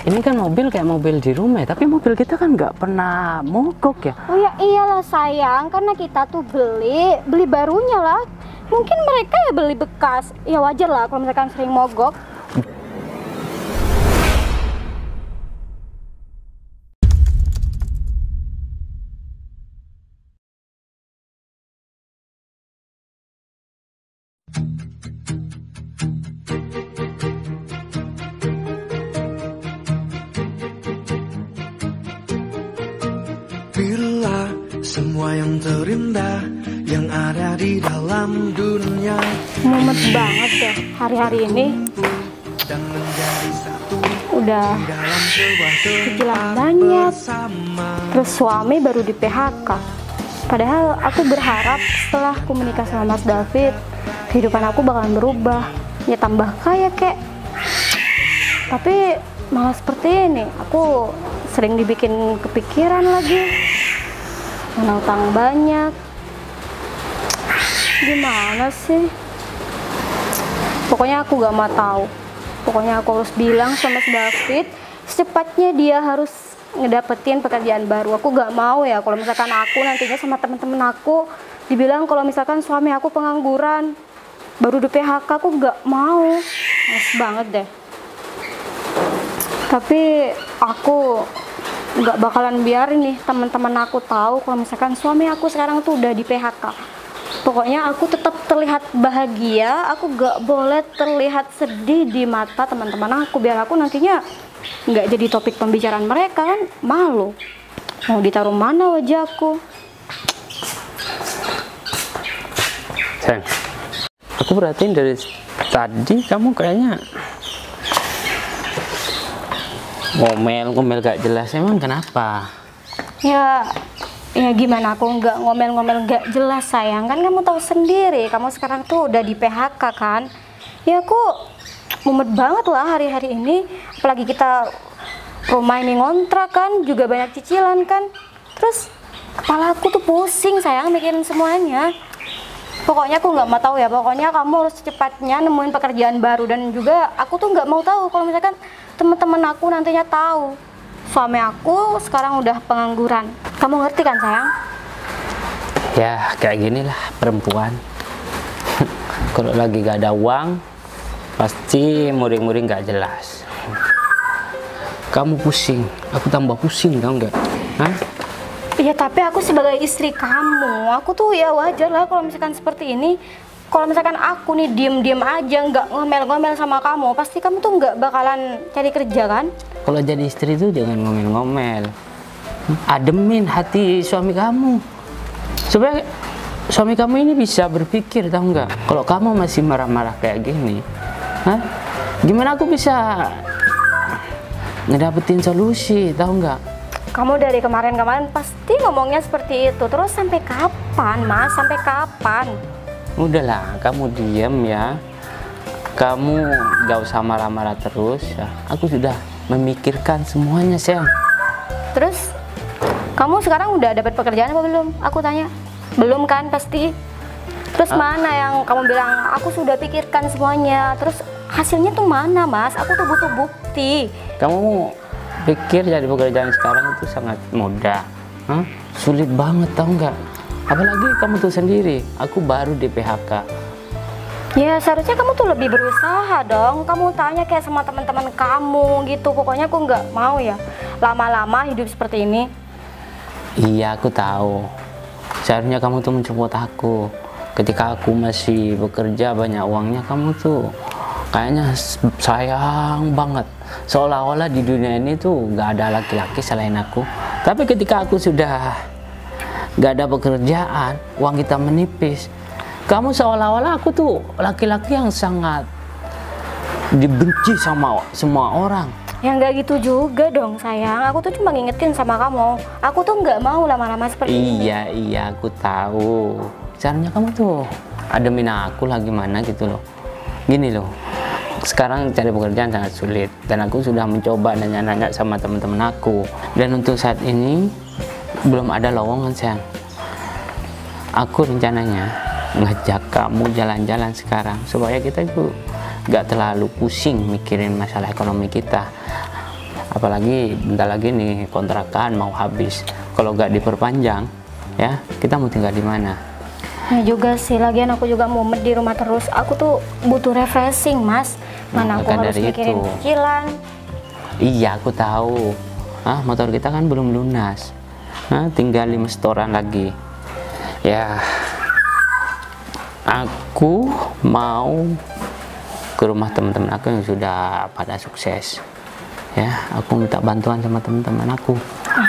ini kan mobil kayak mobil di rumah, tapi mobil kita kan nggak pernah mogok ya. Oh ya iyalah sayang, karena kita tuh beli barunya lah. Mungkin mereka ya beli bekas. Ya wajar lah kalau misalkan sering mogok. Bila semua yang terindah yang ada di dalam dunia Mumet banget deh hari-hari ini. dan menjadi satu Udah di dalam sebuah cicilan tempat banyak. bersama. Terus suami baru di PHK. Padahal aku berharap setelah aku menikah sama Mas David, kehidupan aku bakalan berubah. Ya tambah kaya kek. Tapi malah seperti ini. Aku sering dibikin kepikiran lagi. Mana utang banyak. Gimana sih? Pokoknya aku gak mau tahu. Pokoknya aku harus bilang sama Mas David, secepatnya dia harus ngedapetin pekerjaan baru. Aku gak mau ya kalau misalkan aku nantinya sama temen-temen aku dibilang kalau misalkan suami aku pengangguran, baru di PHK. Aku gak mau. Males banget deh. Tapi aku nggak bakalan biarin nih teman-teman aku tahu kalau misalkan suami aku sekarang tuh udah di PHK. Pokoknya aku tetap terlihat bahagia, aku gak boleh terlihat sedih di mata teman-teman aku, biar aku nantinya nggak jadi topik pembicaraan mereka, kan malu. Mau ditaruh mana wajahku? Sayang, aku perhatiin dari tadi kamu kayaknya ngomel gak jelas. Emang kenapa? Ya gimana aku nggak ngomel-ngomel nggak jelas sayang, kan kamu tahu sendiri kamu sekarang tuh udah di PHK kan. Ya aku mumet banget lah hari-hari ini, apalagi kita rumah ini ngontrak kan, juga banyak cicilan kan. Terus kepala aku tuh pusing sayang mikirin semuanya. Pokoknya aku nggak mau tahu ya, pokoknya kamu harus secepatnya nemuin pekerjaan baru. Dan juga aku tuh nggak mau tahu kalau misalkan teman-teman aku nantinya tahu suami aku sekarang udah pengangguran. Kamu ngerti kan sayang? Ya kayak gini lah perempuan. Kalau lagi gak ada uang pasti muring-muring gak jelas. Kamu pusing, aku tambah pusing, tau nggak? Hah? Ya tapi aku sebagai istri kamu, aku tuh ya wajar lah kalau misalkan seperti ini. Kalau misalkan aku nih diem-diem aja nggak ngomel-ngomel sama kamu, pasti kamu tuh nggak bakalan cari kerja kan? Kalau jadi istri tuh jangan ngomel-ngomel. Ademin hati suami kamu supaya suami kamu ini bisa berpikir, tahu nggak? Kalau kamu masih marah-marah kayak gini, gimana aku bisa ngedapetin solusi, tahu nggak? Kamu dari kemarin-kemarin pasti ngomongnya seperti itu. Terus sampai kapan mas? Sampai kapan? Udahlah, kamu diam ya. Kamu gak usah marah-marah terus ya. Aku sudah memikirkan semuanya sayang. Terus kamu sekarang udah dapat pekerjaan apa belum? Aku tanya. Belum kan pasti. Terus mana yang kamu bilang aku sudah pikirkan semuanya? Terus hasilnya tuh mana mas? Aku tuh butuh bukti. Kamu pikir jadi pekerjaan sekarang itu sangat mudah? Sulit banget, tahu nggak? Apalagi kamu tuh sendiri, aku baru di PHK. Ya seharusnya kamu tuh lebih berusaha dong. Kamu tanya kayak sama teman-teman kamu gitu. Pokoknya aku nggak mau ya lama-lama hidup seperti ini. Iya aku tahu. Seharusnya kamu tuh mensupport aku. Ketika aku masih bekerja banyak uangnya, kamu tuh kayaknya sayang banget. Seolah-olah di dunia ini tuh nggak ada laki-laki selain aku. Tapi ketika aku sudah nggak ada pekerjaan, uang kita menipis, kamu seolah-olah aku tuh laki-laki yang sangat dibenci sama semua orang. Ya nggak gitu juga dong sayang. Aku tuh cuma ngingetin sama kamu. Aku tuh nggak mau lama-lama seperti ini. Iya aku tahu. Caranya kamu tuh ademin aku lah gimana gitu loh. Gini loh, sekarang cari pekerjaan sangat sulit dan aku sudah mencoba nanya-nanya sama teman-teman aku, dan untuk saat ini belum ada lowongan sayang. Aku rencananya ngajak kamu jalan-jalan sekarang supaya kita itu gak terlalu pusing mikirin masalah ekonomi kita. Apalagi bentar lagi nih kontrakan mau habis. Kalau nggak diperpanjang, ya kita mau tinggal di mana? Ya juga sih, lagian aku juga mumet di rumah terus. Aku tuh butuh refreshing, Mas. Mana aku Maka harus dari mikirin itu. cicilan. Iya, aku tahu. Motor kita kan belum lunas. Tinggal 5 setoran lagi. Ya, aku mau ke rumah teman-teman aku yang sudah pada sukses. Ya, aku minta bantuan sama teman-teman aku.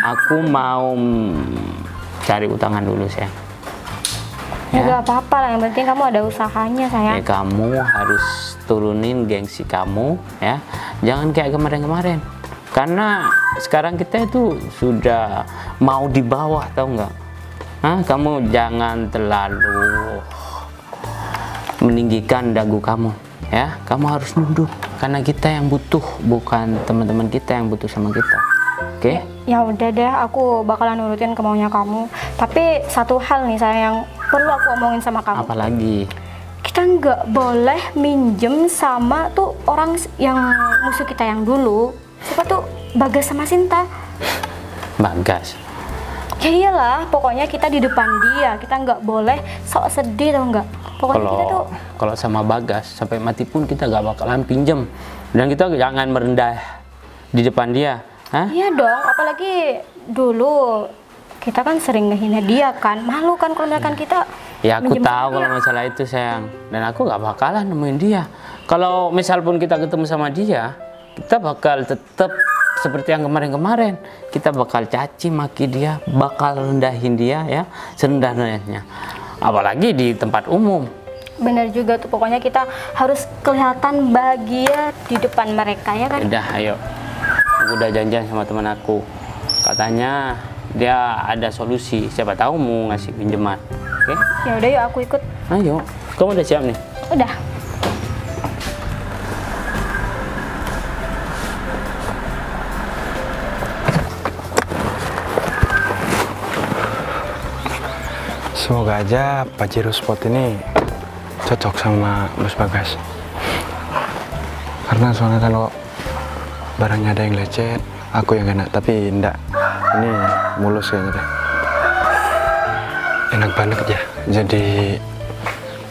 Aku mau cari utangan dulu, sayang. Ya gak apa-apa lah, yang penting kamu ada usahanya, sayang. Ya, kamu harus turunin gengsi kamu, ya. Jangan kayak kemarin-kemarin. Karena sekarang kita itu sudah mau di bawah, tahu nggak? Kamu jangan terlalu meninggikan dagu kamu, ya. Kamu harus nunduk karena kita yang butuh, bukan teman-teman kita yang butuh sama kita. Oke? Ya udah deh, aku bakalan nurutin kemaunya kamu. Tapi satu hal nih, sayang, yang perlu aku omongin sama kamu. Apalagi? Kita nggak boleh minjem sama tuh orang yang musuh kita yang dulu. Siapa tuh? Bagas sama Sinta. Bagas. Ya iyalah, pokoknya kita di depan dia, kita nggak boleh sok sedih, tau nggak? Pokoknya kita tuh Kalau sama Bagas sampai mati pun kita gak bakalan pinjem, dan kita jangan merendah di depan dia. Iya dong, apalagi dulu kita kan sering ngehina dia kan, malu kan kalau misalkan kita. Ya aku minjem tahu sama kalau dia. masalah itu, sayang, dan aku gak bakalan nemuin dia. Kalau misal pun kita ketemu sama dia, kita bakal tetap seperti yang kemarin-kemarin. Kita bakal caci maki dia, bakal rendahin dia, ya, serendah-rendahnya. Apalagi di tempat umum. Bener juga tuh, pokoknya kita harus kelihatan bahagia di depan mereka, ya kan? Udah, ayo. Aku udah janjian sama teman aku. Katanya dia ada solusi. Siapa tahu mau ngasih pinjaman. Oke? Ya udah yuk, aku ikut. Ayo. Kamu udah siap nih? Udah. Semoga aja Pajero Sport ini cocok sama Bos Bagas. Karena soalnya kalau barangnya ada yang lecet, aku yang enak. Tapi enggak, ini mulus kayaknya deh. Enak banget ya. Jadi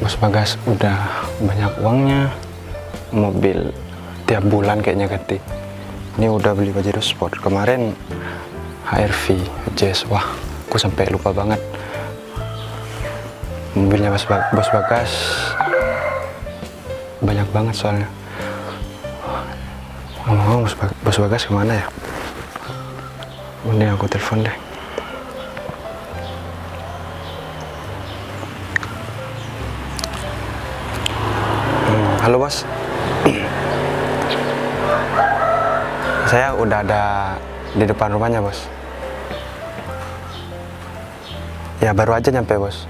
Bos Bagas udah banyak uangnya, mobil tiap bulan kayaknya ganti. Ini udah beli Pajero Sport. Kemarin HRV, Jazz, wah, aku sampai lupa banget. Mobilnya Bos Bagas banyak banget soalnya. Ngomong-ngomong, Bos Bagas kemana ya? Mending aku telepon deh. Halo Bos. Saya udah ada di depan rumahnya, Bos. Ya baru aja nyampe, Bos.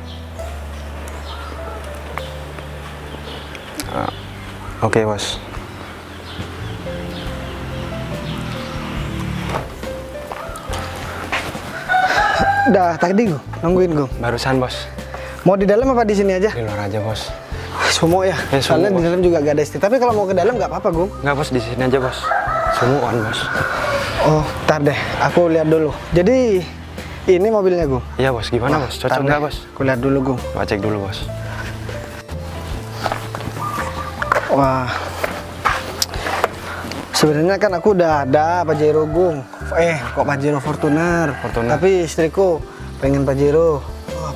Oke, Bos. Udah tadi gue nungguin gue. Barusan, Bos. Mau di dalam apa di sini aja? Di luar aja, Bos. Sumo ya. Ya, sumo, Soalnya di Bos. dalam juga gak ada istri. Tapi kalau mau ke dalam nggak apa-apa, Gung. Nggak, Bos, di sini aja, Bos. Semuaan, Bos. Oh, ntar deh. Aku lihat dulu. Jadi ini mobilnya, Gung. Iya, Bos. Gimana, Bos? Cocok nggak, Bos? Aku lihat dulu, Gung. Coba cek dulu, Bos. Wah. Sebenarnya kan aku udah ada Pajero, Gung. Kok Pajero Fortuner. Fortuner. Tapi istriku pengen Pajero.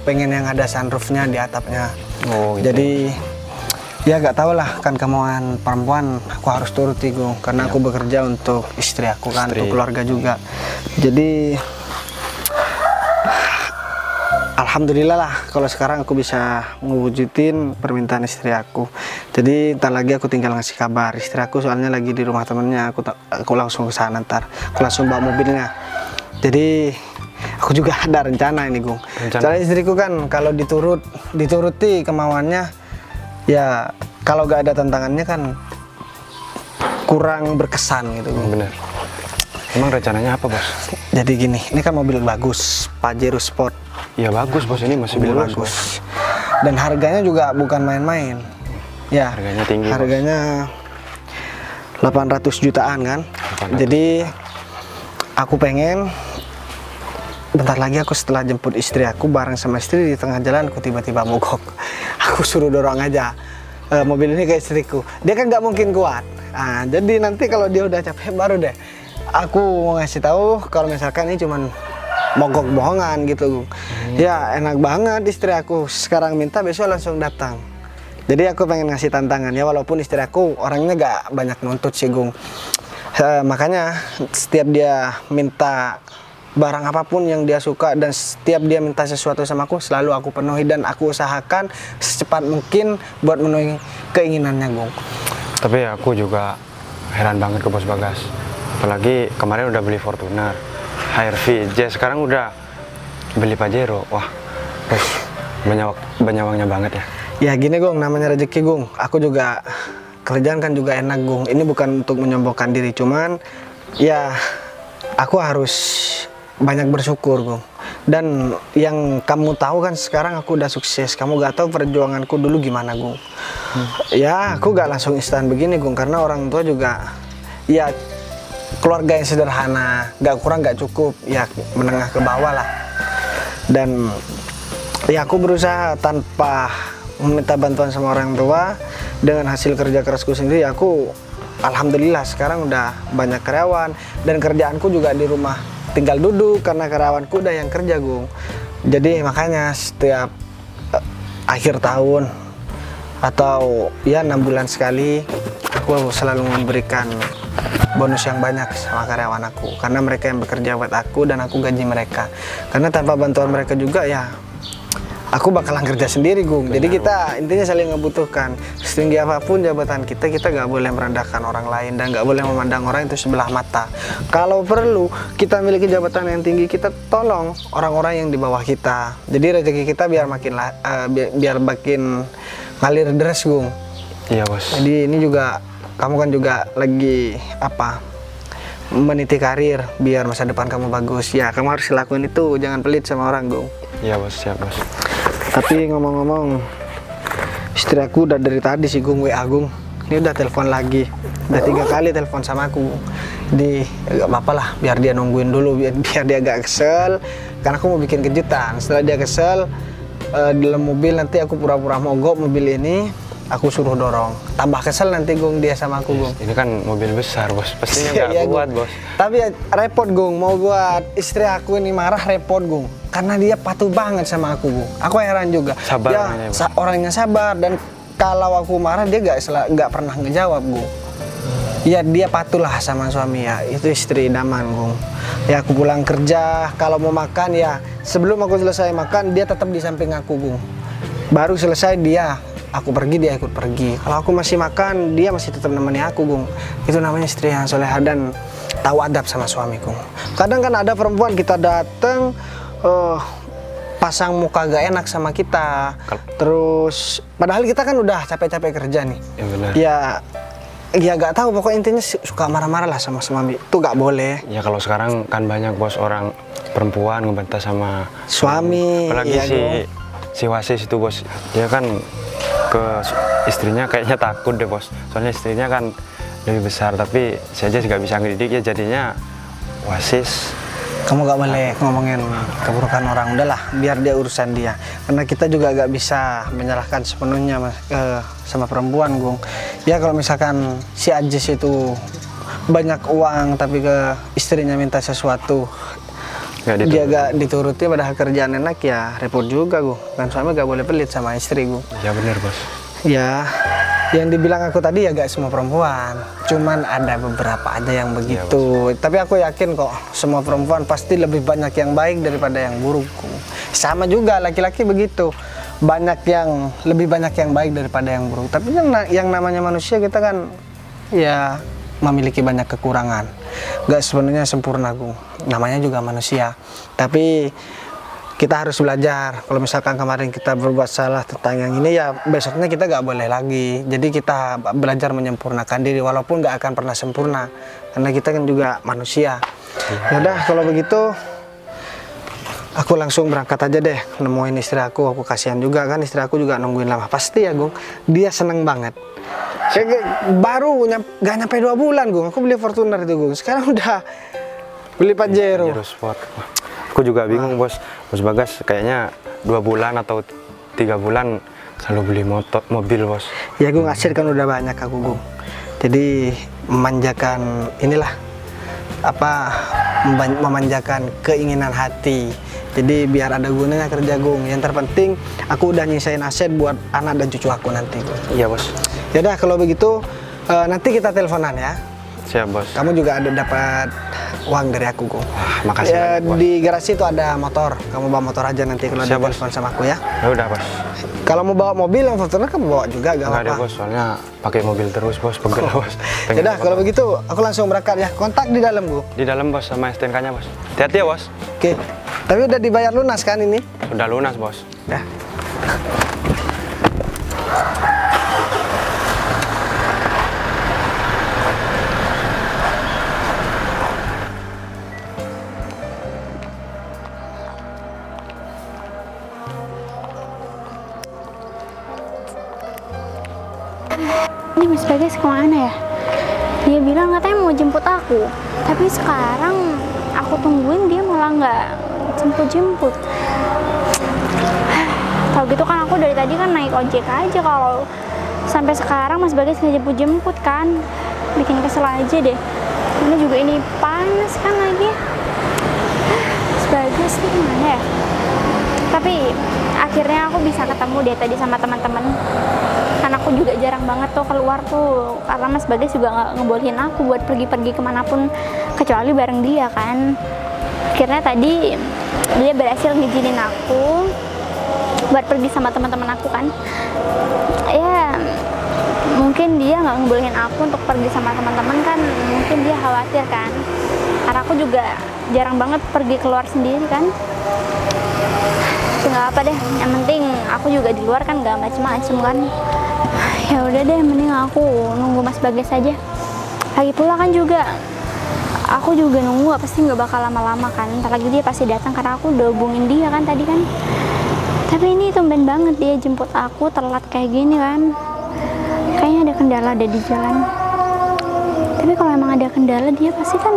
Pengen yang ada sunroofnya di atapnya. Oh, gitu. Jadi ya gak tau lah, kan kemauan perempuan aku harus turuti, Gung, karena aku bekerja untuk istri aku kan, Istri. untuk keluarga juga. Jadi alhamdulillah lah kalau sekarang aku bisa ngewujudin permintaan istri aku. Jadi ntar lagi aku tinggal ngasih kabar istri aku, soalnya lagi di rumah temennya. Aku langsung ke sana, ntar aku langsung bawa mobilnya. Jadi aku juga ada rencana ini, Gung. Soalnya istriku kan kalau dituruti kemauannya, ya kalau gak ada tantangannya kan kurang berkesan gitu, Gung. Bener. Emang rencananya apa, Bos? Jadi gini, ini kan mobil bagus, Pajero Sport. Ya bagus, Bos. Ini masih Mobil mulus, Bos. bagus. Dan harganya juga bukan main-main. Ya, Harganya tinggi, Bos. harganya 800 jutaan kan. 800 Jadi aku pengen bentar lagi aku setelah jemput istri aku bareng sama istri di tengah jalan aku tiba-tiba mogok. Aku suruh dorong aja mobil ini ke istriku. Dia kan nggak mungkin kuat. Nah, jadi nanti kalau dia udah capek baru deh aku mau ngasih tahu kalau misalkan ini cuman mogok bohongan gitu. Ya enak banget istri aku sekarang minta besok langsung datang. Jadi aku pengen ngasih tantangan ya, walaupun istri aku orangnya gak banyak nuntut sih Gung. Makanya setiap dia minta barang apapun yang dia suka dan setiap dia minta sesuatu sama aku selalu aku penuhi dan aku usahakan secepat mungkin buat memenuhi keinginannya Gung. Tapi aku juga heran banget ke Bos Bagas. Apalagi kemarin udah beli Fortuner, HR-V, sekarang udah beli Pajero. Wah, Bos, banyak uangnya banget ya. Ya gini Gung, namanya rezeki Gung. Aku juga kerjaan kan juga enak Gung. Ini bukan untuk menyombongkan diri, cuman ya aku harus banyak bersyukur Gung. Dan yang kamu tahu kan sekarang aku udah sukses. Kamu gak tahu perjuanganku dulu gimana Gung. Ya aku gak langsung instan begini Gung, karena orang tua juga ya keluarga yang sederhana, gak kurang gak cukup, ya menengah ke bawah lah. Dan ya aku berusaha tanpa meminta bantuan sama orang tua. Dengan hasil kerja kerasku sendiri aku alhamdulillah sekarang udah banyak karyawan dan kerjaanku juga di rumah tinggal duduk karena karyawanku udah yang kerja Gung. Jadi makanya setiap akhir tahun atau ya 6 bulan sekali aku selalu memberikan bonus yang banyak sama karyawan aku karena mereka yang bekerja buat aku dan aku gaji mereka. Karena tanpa bantuan mereka juga ya aku bakalan kerja sendiri Gung. Jadi kita intinya saling membutuhkan. Setinggi apapun jabatan kita gak boleh merendahkan orang lain dan gak boleh memandang orang itu sebelah mata. Kalau perlu kita memiliki jabatan yang tinggi, kita tolong orang-orang yang di bawah kita. Jadi rezeki kita biar makin ngalir deras Gung. Iya Bos. Jadi ini juga kamu kan juga lagi meniti karir biar masa depan kamu bagus. Ya kamu harus lakuin itu, jangan pelit sama orang Gung. Iya Bos, siap Bos. Tapi ngomong-ngomong, istri aku udah dari tadi sih Gung WA Gung. Ini udah telepon lagi, udah 3 kali telepon sama aku. Jadi gak apa-apa lah, biar dia nungguin dulu, biar dia agak kesel. Karena aku mau bikin kejutan. Setelah dia kesel, dalam mobil nanti aku pura-pura mogok mobil ini, aku suruh dorong. Tambah kesel nanti Gung dia sama aku Gung. Ini kan mobil besar Bos, pastinya gak Iya, kuat Gung. Bos. Tapi ya, repot Gung, mau buat istri aku ini marah repot Gung. Karena dia patuh banget sama aku Gung. Aku heran juga. Sabar ya, orangnya, orangnya sabar dan kalau aku marah dia gak pernah ngejawab Gung. Ya dia patuh lah sama suami ya, itu istri idaman Gung. Ya aku pulang kerja, kalau mau makan ya sebelum aku selesai makan dia tetap di samping aku Gung. Baru selesai aku pergi dia ikut pergi. Kalau aku masih makan dia masih tetap nemeni aku Gung. Itu namanya istri yang soleha dan tahu adab sama suami Gung. Kadang kan ada perempuan kita dateng pasang muka gak enak sama kita, terus padahal kita kan udah capek-capek kerja nih. Ya benar. Ya gak tahu, pokoknya intinya suka marah-marah lah sama suami. Itu gak boleh. Ya kalau sekarang kan banyak Bos orang perempuan ngebantah sama suami. Apalagi ya, si wasis itu Bos, dia kan ke istrinya kayaknya takut deh Bos. Soalnya istrinya kan lebih besar, tapi saya aja nggak bisa ngedidik ya jadinya wasis. Kamu gak boleh ngomongin keburukan orang, udahlah biar dia urusan dia. Karena kita juga gak bisa menyalahkan sepenuhnya sama perempuan Gung. Ya kalau misalkan si Ajis itu banyak uang tapi ke istrinya minta sesuatu dia gak dituruti padahal kerjaan enak ya repot juga Gung. Dan suami gak boleh pelit sama istri Gung. Ya benar Bos. Ya yang dibilang aku tadi ya gak semua perempuan, cuman ada beberapa aja yang begitu. Ya, tapi aku yakin kok semua perempuan pasti lebih banyak yang baik daripada yang buruk. Sama juga laki-laki begitu, lebih banyak yang baik daripada yang buruk. Tapi yang namanya manusia kita kan ya memiliki banyak kekurangan, gak sepenuhnya sempurna Gung. Namanya juga manusia, tapi kita harus belajar. Kalau misalkan kemarin kita berbuat salah tentang yang ini ya besoknya kita gak boleh lagi. Jadi kita belajar menyempurnakan diri walaupun gak akan pernah sempurna karena kita kan juga manusia. Yaudah kalau begitu aku langsung berangkat aja deh nemuin istri aku kasihan juga kan istri aku juga nungguin lama. Pasti ya Gung, dia seneng banget. Saya baru gak nyampe 2 bulan Gung, aku beli Fortuner itu Gung. Sekarang udah Beli Pajero. Pajero Sport. Wah, aku juga bingung bos. Bos Bagas kayaknya 2 bulan atau 3 bulan selalu beli mobil bos. Ya Gung, aset kan udah banyak aku Gung. Jadi memanjakan inilah apa, memanjakan keinginan hati. Jadi biar ada gunanya kerja Gung. Yang terpenting aku udah nyisain aset buat anak dan cucu aku nanti Gung. Iya bos. Ya udah kalau begitu nanti kita teleponan ya. Siap bos. Kamu juga ada dapat uang dari aku Gung. Wah, makasih Ya, banyak, bos. di garasi itu ada motor. Kamu bawa motor aja nanti kalau ada Siap, bos. telepon sama aku ya. Ya udah bos. Kalau mau bawa mobil yang Fortuner kamu bawa juga gak Enggak ada apa-apa. bos, soalnya pakai mobil terus bos, pegel bos. Ya udah kalau begitu aku langsung berangkat ya. Kontak di dalam Gung. Di dalam bos sama STNK-nya bos. Hati-hati ya bos. Oke. Tapi udah dibayar lunas kan ini? Udah lunas bos. Dah. Ini Mas Bagas kemana ya? Dia bilang katanya mau jemput aku, tapi sekarang aku tungguin dia malah nggak jemput-jemput. Kalau gitu kan aku dari tadi kan naik ojek aja, kalau sampai sekarang Mas Bagas nggak jemput-jemput kan, bikin kesel aja deh. Ini juga ini panas kan lagi. Mas Bagas nih mana ya? Tapi akhirnya aku bisa ketemu deh tadi sama teman-teman. Karena aku juga jarang banget tuh keluar tuh, karena Mas Bagas juga nggak ngebolehin aku buat pergi-pergi kemanapun kecuali bareng dia kan. Akhirnya tadi dia berhasil ngizinin aku buat pergi sama teman-teman aku kan. Ya mungkin dia nggak ngebolehin aku untuk pergi sama teman-teman kan, mungkin dia khawatir kan, karena aku juga jarang banget pergi keluar sendiri kan. Nggak apa deh, yang penting aku juga di luar kan nggak macem-macem kan. Ya udah deh, mending aku nunggu Mas Bagas aja. Lagi pula kan juga aku juga nunggu pasti nggak bakal lama-lama kan. Ntar lagi dia pasti datang karena aku udah hubungin dia kan tadi kan. Tapi ini tumben banget dia jemput aku telat kayak gini kan. Kayaknya ada kendala ada di jalan. Tapi kalau emang ada kendala dia pasti kan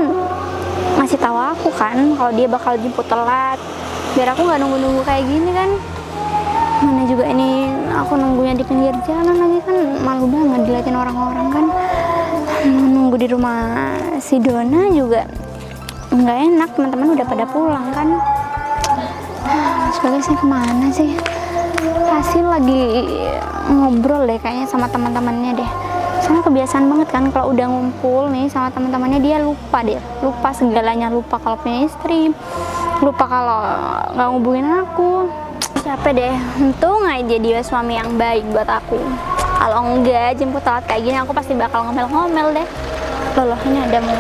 ngasih tahu aku kan kalau dia bakal jemput telat. Biar aku nggak nunggu-nunggu kayak gini kan. Mana juga ini aku nunggunya di pinggir jalan lagi kan, malu banget diliatin orang-orang kan. Nunggu di rumah si Dona juga nggak enak, teman-teman udah pada pulang kan. Sebagai sih kemana sih? Hasil lagi ngobrol deh kayaknya sama teman-temannya deh. Soalnya kebiasaan banget kan kalau udah ngumpul nih sama teman-temannya dia lupa deh, lupa segalanya, lupa kalau punya istri, lupa kalau nggak ngubungin aku. Capek deh, untung aja dia suami yang baik buat aku. Kalau enggak jemput telat kayak gini aku pasti bakal ngomel-ngomel deh. Loh, ini ada mau.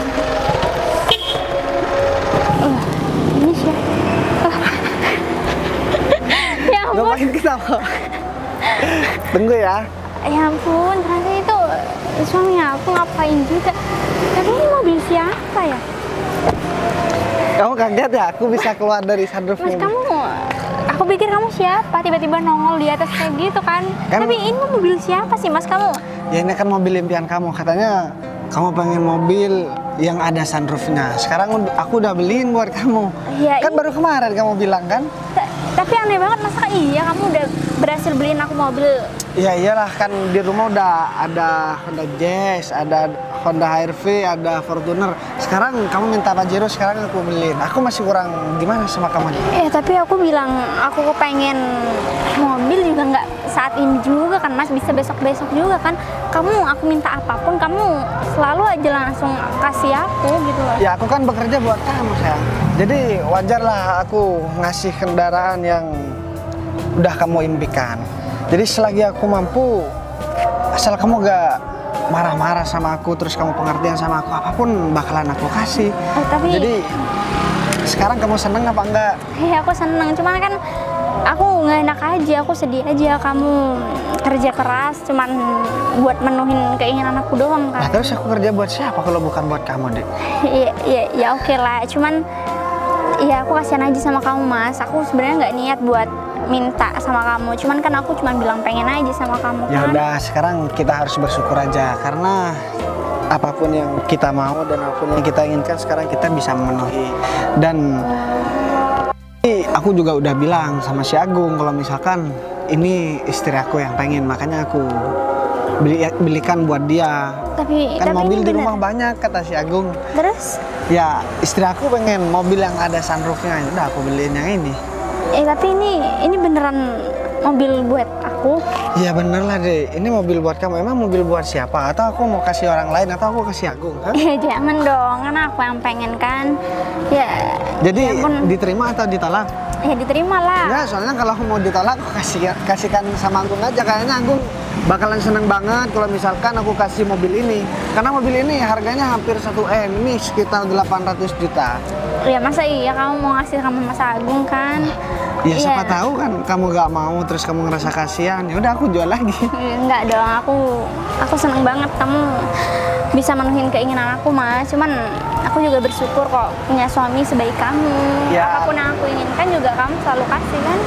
Ini siapa? Ya ampun. Ngapain kenapa? Tunggu ya. Ya ampun, ternyata itu suami aku ngapain juga. Tapi ini mobil siapa ya? Kamu kaget ya? Aku bisa keluar dari sunroof Mas, ini. aku pikir kamu siapa? Tiba-tiba nongol di atas kayak gitu kan. Tapi ini mobil siapa sih Mas kamu? Ya ini kan mobil impian kamu. Katanya kamu pengen mobil yang ada sunroofnya. Sekarang aku udah beliin buat kamu. Ya, Kan baru kemarin kamu bilang kan? Tapi aneh banget, masa iya kamu udah berhasil beliin aku mobil? Ya iyalah, kan di rumah udah ada Honda Jazz, ada Honda HR-V, ada Fortuner. Sekarang kamu minta Pajero, sekarang aku beliin. Aku masih kurang gimana sama kamu nih? Tapi aku bilang aku pengen mobil juga nggak saat ini juga kan Mas, bisa besok-besok juga kan. Aku minta apapun kamu selalu aja langsung kasih aku gitu loh. Ya aku kan bekerja buat kamu sayang. Jadi wajarlah aku ngasih kendaraan yang udah kamu impikan. Jadi selagi aku mampu, asal kamu gak marah-marah sama aku, terus kamu pengertian sama aku, apapun bakalan aku kasih. Tapi Jadi sekarang kamu seneng apa enggak? aku seneng, cuman kan aku nggak enak aja, aku sedih aja kamu kerja keras cuman buat menuhin keinginan aku doang Nah kan. terus aku kerja buat siapa kalau bukan buat kamu, Dek? Ya oke lah, cuman ya aku kasihan aja sama kamu Mas. Aku sebenarnya nggak niat buat minta sama kamu, cuman kan aku cuman bilang pengen aja sama kamu Ya kan. udah, sekarang kita harus bersyukur aja karena apapun yang kita mau dan apapun yang kita inginkan sekarang kita bisa memenuhi. Dan aku juga udah bilang sama si Agung kalau misalkan ini istri aku yang pengen, makanya aku belikan buat dia. Tapi mobil di rumah banyak kata si Agung. Terus? Ya istri aku pengen mobil yang ada sunroofnya, udah aku beliin yang ini. Tapi ini beneran mobil buat aku? Iya bener lah deh, ini mobil buat kamu. Emang mobil buat siapa? Atau aku mau kasih orang lain atau aku kasih Agung? Jangan dong, karena aku yang pengen kan. Ya. Jadi ya diterima atau ditolak? Ya diterima lah. Ya soalnya kalau mau ditolak aku kasihkan sama Agung aja. Kayaknya Agung bakalan seneng banget kalau misalkan aku kasih mobil ini. Karena mobil ini harganya hampir 1M, ini sekitar 800 juta. Ya masa iya kamu mau ngasih sama Mas Agung kan? Ya siapa tahu kan kamu gak mau terus kamu ngerasa kasihan. Ya udah aku jual lagi. Enggak dong, aku seneng banget kamu bisa menuhin keinginan aku, Mas. Cuman aku juga bersyukur kok punya suami sebaik kamu. Ya. Apapun yang aku inginkan juga kamu selalu kasih kan?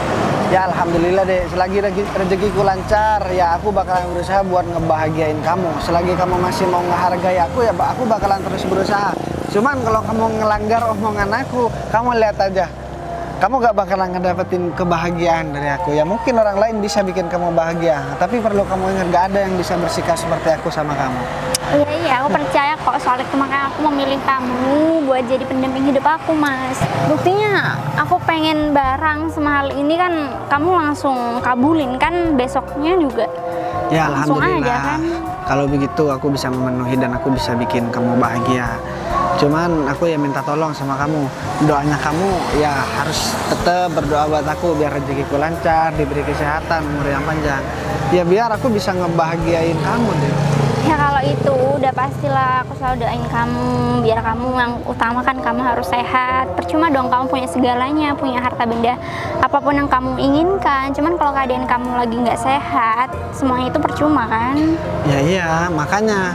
Ya alhamdulillah deh, selagi rezekiku lancar ya aku bakalan berusaha buat ngebahagiain kamu. Selagi kamu masih mau ngehargai aku ya aku bakalan terus berusaha. Cuman kalau kamu ngelanggar omongan aku, kamu lihat aja, kamu gak bakalan ngedapetin kebahagiaan dari aku. Ya mungkin orang lain bisa bikin kamu bahagia, tapi perlu kamu ingat gak ada yang bisa bersikap seperti aku sama kamu. Iya, aku percaya kok soal itu, makanya aku memilih kamu buat jadi pendamping hidup aku, Mas. Buktinya aku pengen barang semahal ini kan kamu langsung kabulin kan besoknya juga. Ya langsung alhamdulillah aja, kan? Kalau begitu aku bisa memenuhi dan aku bisa bikin kamu bahagia. Cuman aku ya minta tolong sama kamu, doanya kamu ya harus tetap berdoa buat aku biar rezekiku lancar, diberi kesehatan, umur yang panjang. Ya biar aku bisa ngebahagiain kamu deh. Ya kalau itu udah pastilah aku selalu doain kamu, biar kamu yang utamakan kamu harus sehat. Percuma dong kamu punya segalanya, punya harta benda apapun yang kamu inginkan, cuman kalau keadaan kamu lagi nggak sehat, semuanya itu percuma kan? Ya iya, makanya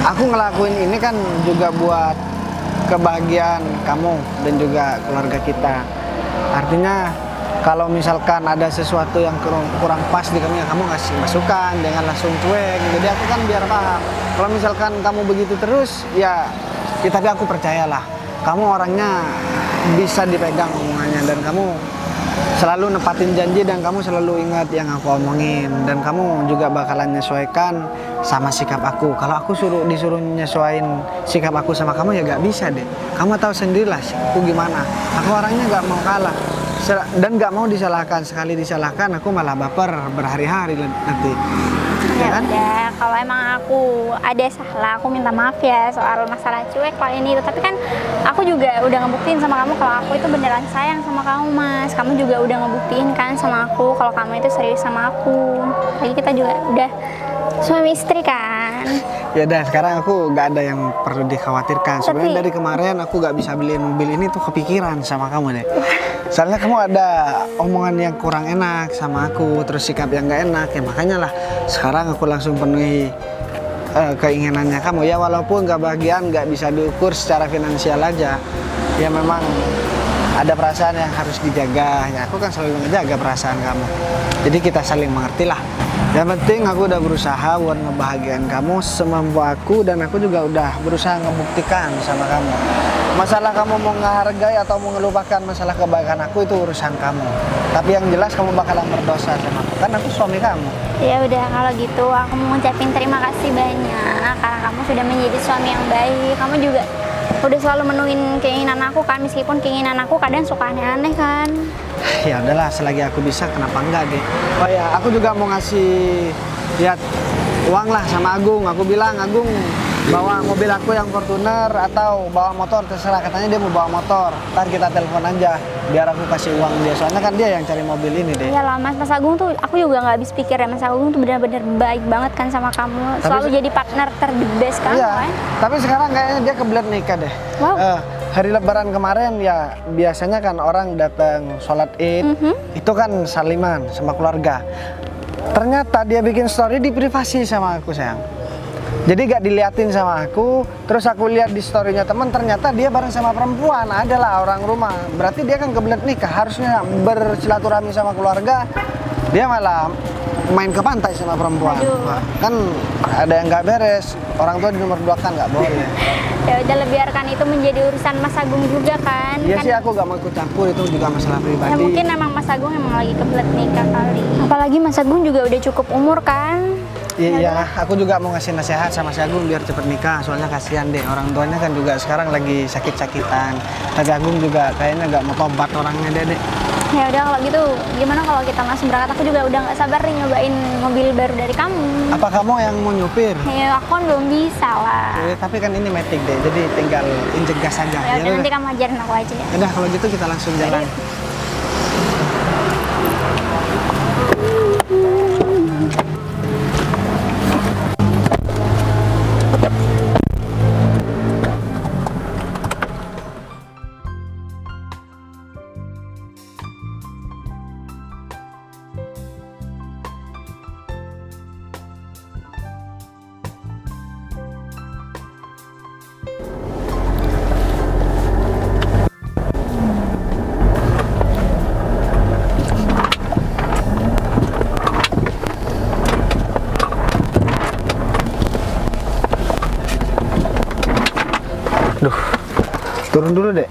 aku ngelakuin ini kan juga buat kebahagiaan kamu dan juga keluarga kita. Artinya kalau misalkan ada sesuatu yang kurang pas di kamu, ya kamu ngasih masukan, jangan langsung cuek. Jadi aku kan biar paham. Kalau misalkan kamu begitu terus, ya tapi aku percayalah, kamu orangnya bisa dipegang omongannya dan kamu selalu nepatin janji dan kamu selalu ingat yang aku omongin dan kamu juga bakalan menyesuaikan sama sikap aku. Kalau aku disuruh nyesuaiin sikap aku sama kamu ya gak bisa deh. Kamu tahu sendirilah aku gimana. Aku orangnya gak mau kalah dan gak mau disalahkan. Sekali disalahkan aku malah baper berhari-hari nanti. Ya kan? Udah, kalau emang aku ada salah, aku minta maaf ya soal masalah cuek kalau ini itu. Tapi kan aku juga udah ngebuktiin sama kamu kalau aku itu beneran sayang sama kamu, Mas. Kamu juga udah ngebuktiin kan sama aku kalau kamu itu serius sama aku. Lagi kita juga udah suami istri kan. Ya udah, sekarang aku gak ada yang perlu dikhawatirkan. Sebenarnya dari kemarin aku gak bisa beliin mobil ini tuh kepikiran sama kamu deh. Soalnya kamu ada omongan yang kurang enak sama aku, terus sikap yang gak enak, ya makanya lah sekarang aku langsung penuhi keinginannya kamu. Ya walaupun kebahagiaan gak bisa diukur secara finansial aja, ya memang ada perasaan yang harus dijaga. Ya aku kan selalu menjaga perasaan kamu, jadi kita saling mengerti lah. Yang penting aku udah berusaha buat ngebahagiain kamu semampu aku, dan aku juga udah berusaha ngebuktikan sama kamu. Masalah kamu mau ngehargai atau mau ngelupakan masalah kebaikan aku itu urusan kamu. Tapi yang jelas kamu bakalan berdosa sama aku, kan aku suami kamu. Ya udah, kalau gitu aku mau ngucapin terima kasih banyak karena kamu sudah menjadi suami yang baik. Kamu juga udah selalu menuhin keinginan aku kan, meskipun keinginan aku kadang suka aneh-aneh kan. Ya udahlah, selagi aku bisa kenapa enggak deh. Oh ya, aku juga mau ngasih uang lah sama Agung. Aku bilang, Agung bawa mobil aku yang Fortuner atau bawa motor, terserah. Katanya dia mau bawa motor, ntar kita telepon aja biar aku kasih uang dia, soalnya kan dia yang cari mobil ini deh. Iya lah, Mas Agung tuh aku juga nggak habis pikir ya. Mas Agung tuh benar-benar baik banget kan sama kamu, selalu jadi partner the best kan. Iya, kan? Tapi sekarang kayaknya dia kebelet nikah deh. Wow. Hari Lebaran kemarin ya biasanya kan orang datang sholat Id, itu kan saliman sama keluarga. Ternyata dia bikin story di privasi sama aku, sayang. Jadi gak diliatin sama aku. Terus aku lihat di storynya teman, ternyata dia bareng sama perempuan, adalah orang rumah. Berarti dia kan kebelet nikah, harusnya bersilaturahmi sama keluarga. Dia malah main ke pantai sama perempuan. Wah, kan ada yang nggak beres. Orang tua di nomor 2 kan nggak boleh. Ya udah, biarkan itu menjadi urusan Mas Agung juga kan. Iya Kan- sih, aku nggak mau ikut campur, itu juga masalah Ya pribadi. mungkin emang Mas Agung emang lagi kebelet nikah kali. Apalagi Mas Agung juga udah cukup umur kan. Iya, aku juga mau ngasih nasihat sama si Agung biar cepet nikah. Soalnya kasihan deh, orang tuanya kan juga sekarang lagi sakit-sakitan. Tapi Agung juga kayaknya nggak mau tobat orangnya deh. Ya udah kalau gitu, gimana kalau kita langsung berangkat? Aku juga udah nggak sabar nih nyobain mobil baru dari kamu. Apa kamu yang mau nyupir? Ya aku kan belum bisa lah. Tapi kan ini matic deh, jadi tinggal injek gas aja. Ya udah, udah. nanti kamu ajarin aku aja ya. Udah, kalau gitu kita langsung jalan. Turun dulu deh.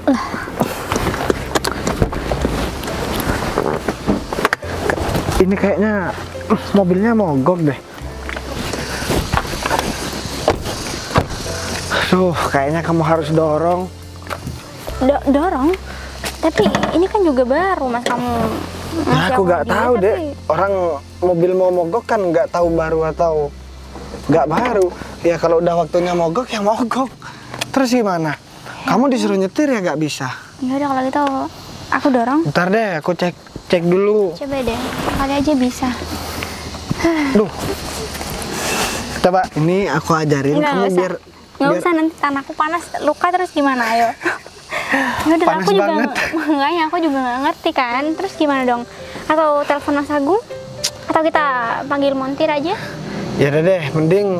Ini kayaknya mobilnya mogok deh. Kayaknya kamu harus dorong. Dorong? Tapi ini kan juga baru Mas kamu. Nah, aku nggak tahu deh. Orang mobil mau mogok kan nggak tahu baru atau nggak baru. Ya kalau udah waktunya mogok ya mogok. Terus gimana? Kamu disuruh nyetir ya nggak bisa. Ya udah kalau gitu aku dorong. Ntar deh, aku cek dulu. Coba deh, kali aja bisa. Duh. Coba ini aku ajarin Nggak kamu usah. biar Nggak usah, nanti tanahku panas, luka terus gimana, ayo. Ya udah, Panas aku juga banget. makanya aku juga nggak ngerti kan. Terus gimana dong? Atau telepon Mas Agung? Atau kita panggil montir aja? Ya udah deh, mending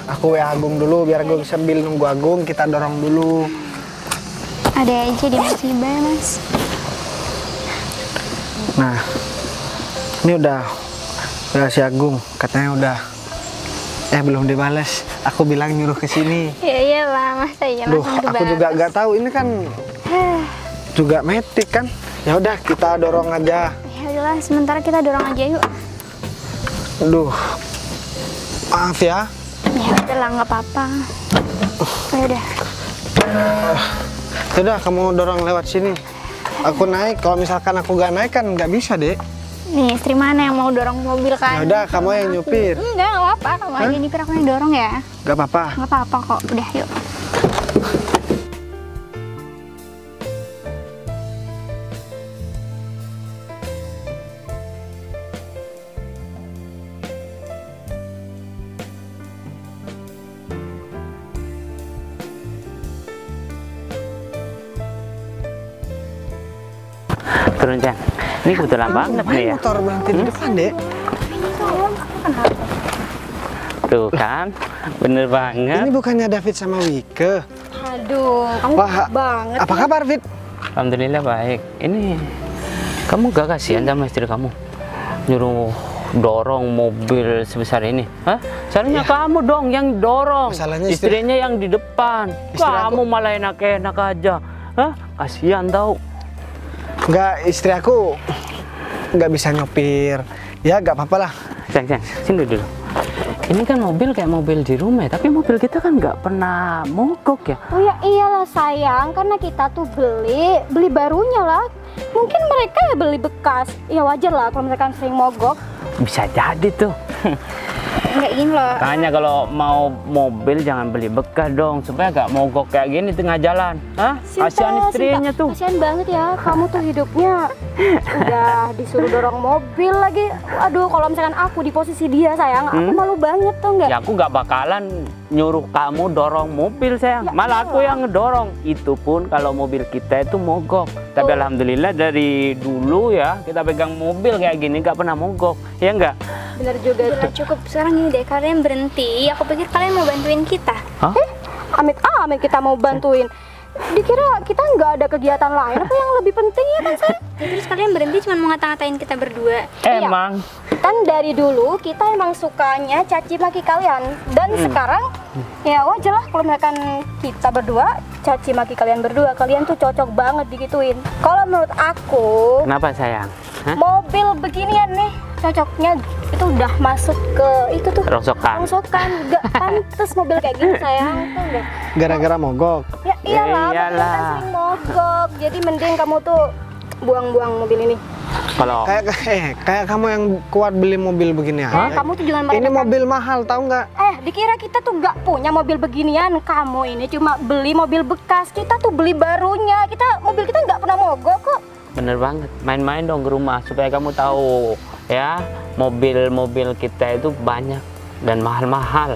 aku WA Agung dulu biar Agung sambil nunggu Agung kita dorong dulu. Ada aja di musibah ya, Mas. Nah, ini udah si Agung katanya udah belum dibales. Aku bilang nyuruh ke sini. Ya iyalah, masa iya Duh, langsung aku juga nggak tahu ini kan juga metik kan. Ya udah kita dorong aja. Ya udahlah, sementara kita dorong aja yuk. Duh, maaf ya. Ya udahlah, nggak apa-apa. Ya udah. Sudah, kamu dorong lewat sini. Aku naik. Kalau misalkan aku nggak naik kan nggak bisa deh. Nih, istri mana yang mau dorong mobil kan? Ya udah, kamu yang nyupir. Enggak apa-apa. Kamu aja nyupir, aku yang dorong ya. Gak apa-apa. Nggak apa-apa kok. Udah, yuk. Turun, Cang. Ini kebetulan banget nih Ngapain ya. motor berhenti di depan deh? Tuh kan, bener banget. Ini bukannya David sama Wike? Aduh, kamu Wah, banget. apa kabar, Fit? Alhamdulillah baik. Ini kamu gak kasihan sama istri kamu nyuruh dorong mobil sebesar ini? Hah? Seharusnya kamu dong yang dorong. Masalahnya Istrinya yang di depan. Kamu malah enak-enak aja. Hah? Kasihan tau. Enggak, istri aku nggak bisa nyopir. Ya, nggak apa-apa lah. Cang, sini dulu. Ini kan mobil kayak mobil di rumah, tapi mobil kita kan nggak pernah mogok ya. Oh ya iyalah sayang, karena kita tuh beli barunya lah. Mungkin mereka ya beli bekas. Ya wajar lah kalau mereka sering mogok. Bisa jadi tuh. Enggak gini loh. Makanya kalau mau mobil jangan beli bekas dong, supaya nggak mogok kayak gini tengah jalan. Hah? Kasihan istrinya tuh. Kasihan banget ya, kamu tuh hidupnya udah disuruh dorong mobil lagi. Aduh, kalau misalkan aku di posisi dia sayang, aku malu banget tuh enggak. Ya aku nggak bakalan nyuruh kamu dorong mobil sayang. Malah aku yang ngedorong. Itu pun kalau mobil kita itu mogok. Tapi alhamdulillah dari dulu ya kita pegang mobil kayak gini nggak pernah mogok. Ya enggak? Bener juga. Udah cukup, sekarang ini deh kalian berhenti. Aku pikir kalian mau bantuin kita. Hah? Amit-amit kita mau bantuin. dikira kita nggak ada kegiatan lain apa yang lebih penting ya kan sayang? Ya, terus kalian berhenti cuma mau ngata-ngatain kita berdua. Emang Kan dari dulu kita emang sukanya caci maki kalian dan sekarang ya wajar lah kalau misalkan kita berdua caci maki kalian berdua. Kalian tuh cocok banget digituin. Kalau menurut aku kenapa sayang? Hah? mobil beginian nih cocoknya itu udah masuk ke itu tuh Rongsokan. Gak pantas mobil kayak gini sayang tuh enggak. Gara-gara mogok. Ya iyalah, Ya mobil kan iyalah. sering mogok. Jadi mending kamu tuh buang-buang mobil ini. Kalau Kayak kamu yang kuat beli mobil begini ya. Kamu tuh jangan Ini meremehkan. mobil mahal, tahu nggak? Dikira kita tuh gak punya mobil beginian. Kamu ini cuma beli mobil bekas. Kita tuh beli barunya. Mobil kita nggak pernah mogok kok. bener banget, main-main dong ke rumah supaya kamu tahu ya, mobil-mobil kita itu banyak dan mahal-mahal.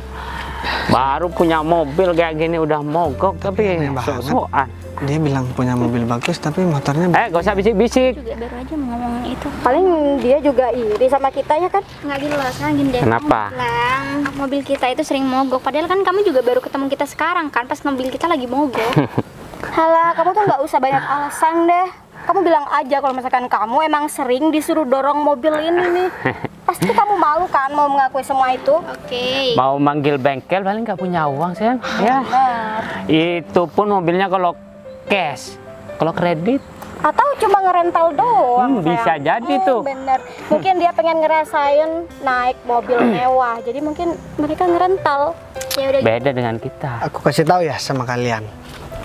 Baru punya mobil kayak gini udah mogok tapi aneh banget. sok-sokan. Dia bilang punya mobil bagus tapi motornya Gak usah bisik-bisik. Juga baru aja mau ngomong itu. Paling dia juga iri sama kita ya kan? Nggak gini loh, sekarang gini deh. Kenapa? Kamu bilang mobil kita itu sering mogok. Padahal kan kamu juga baru ketemu kita sekarang kan, pas mobil kita lagi mogok. Halah, kamu tuh nggak usah banyak alasan deh. Kamu bilang aja kalau misalkan kamu emang sering disuruh dorong mobil ini nih. Pasti kamu malu kan mau mengakui semua itu. Oke. Mau manggil bengkel paling nggak punya uang sayang. Ya, Benar. itu pun mobilnya kalau cash, kalau kredit. Atau cuma ngerental doang. Bisa sayang. jadi tuh. Bener. Mungkin dia pengen ngerasain naik mobil mewah. Jadi mungkin mereka ngerental. Ya udah. Beda dengan kita. Aku kasih tahu ya sama kalian.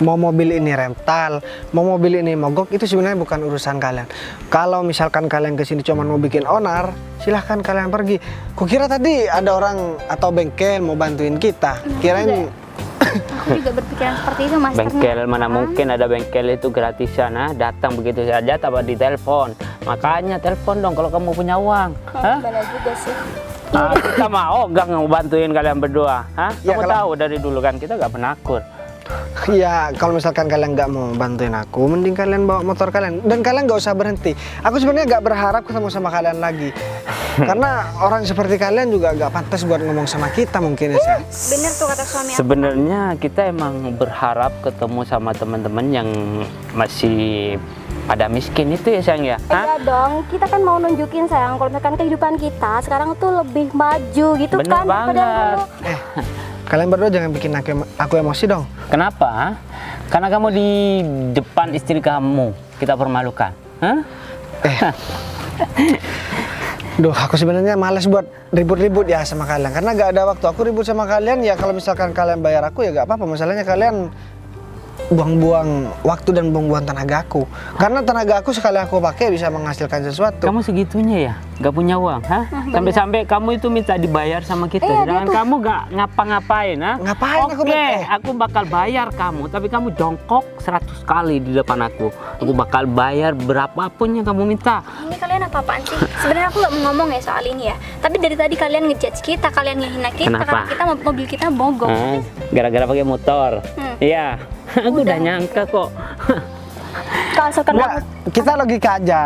Mau mobil ini rental, mau mobil ini mogok, itu sebenarnya bukan urusan kalian. Kalau misalkan kalian kesini cuma mau bikin onar, silahkan kalian pergi. Kukira tadi ada orang atau bengkel mau bantuin kita. Kirain Aku juga berpikiran seperti itu, Mas. Bengkel mana mungkin ada bengkel itu gratisan, datang begitu saja tanpa ditelepon. Makanya telepon dong kalau kamu punya uang. Hah? Benar juga sih. Kita mau gak ngebantuin kalian berdua? Hah? Ya, Kamu kalau- tahu dari dulu kan kita gak penakut. ya kalau misalkan kalian nggak mau bantuin aku, mending kalian bawa motor kalian dan kalian nggak usah berhenti. Aku sebenarnya nggak berharap ketemu sama kalian lagi, karena orang seperti kalian juga nggak pantas buat ngomong sama kita mungkin ya. Shay. Bener tuh kata suami aku. Sebenarnya kita emang berharap ketemu sama teman-teman yang masih pada miskin itu ya sayang ya. Hah? Iya dong, kita kan mau nunjukin sayang kalau misalkan kehidupan kita sekarang tuh lebih maju gitu Bener kan daripada yang banget. dulu. Kalian berdua jangan bikin aku emosi dong. Kenapa? Hah? Karena kamu di depan istri kamu kita permalukan. Hah? Duh, aku sebenarnya males buat ribut-ribut ya sama kalian karena nggak ada waktu. Aku ribut sama kalian ya kalau misalkan kalian bayar aku ya nggak apa-apa. Masalahnya kalian buang-buang waktu dan buang-buang tenaga aku. Karena tenaga aku sekali aku pakai bisa menghasilkan sesuatu. Kamu segitunya ya? Gak punya uang? Hah? Sampai-sampai kamu itu minta dibayar sama kita. Sedangkan kamu gak ngapa-ngapain. Hah? Ngapain aku Oke, ber- aku bakal bayar kamu. Tapi kamu jongkok 100 kali di depan aku. Aku bakal bayar berapapun yang kamu minta. Ini kalian apa-apaan sih? Sebenarnya aku nggak mau ngomong ya soal ini ya. Tapi dari tadi kalian ngejudge kita, kalian ngehina kita Kenapa? karena kita mobil kita mogok. Gara-gara pakai motor. Iya. Aku udah nyangka kok. Kalau misalkan Nggak, kita logika aja.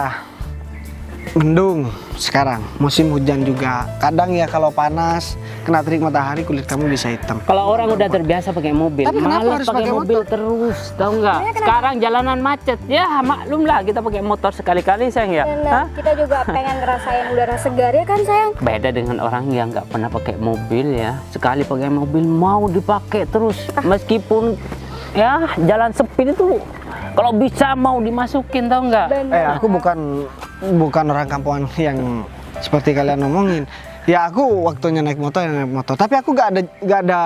Mendung sekarang, musim hujan juga. Kadang ya kalau panas, kena terik matahari kulit kamu bisa hitam. Kalau orang udah terbiasa pakai mobil, Tapi kenapa malas harus pakai pakai mobil terus, tahu nggak? Sekarang jalanan macet, ya maklum lah kita pakai motor sekali-kali sayang ya. bener, Hah? kita juga pengen ngerasain udara segar ya kan sayang. Beda dengan orang yang nggak pernah pakai mobil ya. Sekali pakai mobil mau dipakai terus, meskipun ya jalan sepi itu kalau bisa mau dimasukin, tahu nggak? Bener. Aku bukan orang kampungan yang seperti kalian ngomongin. Ya aku waktunya naik motor ya naik motor. Tapi aku gak ada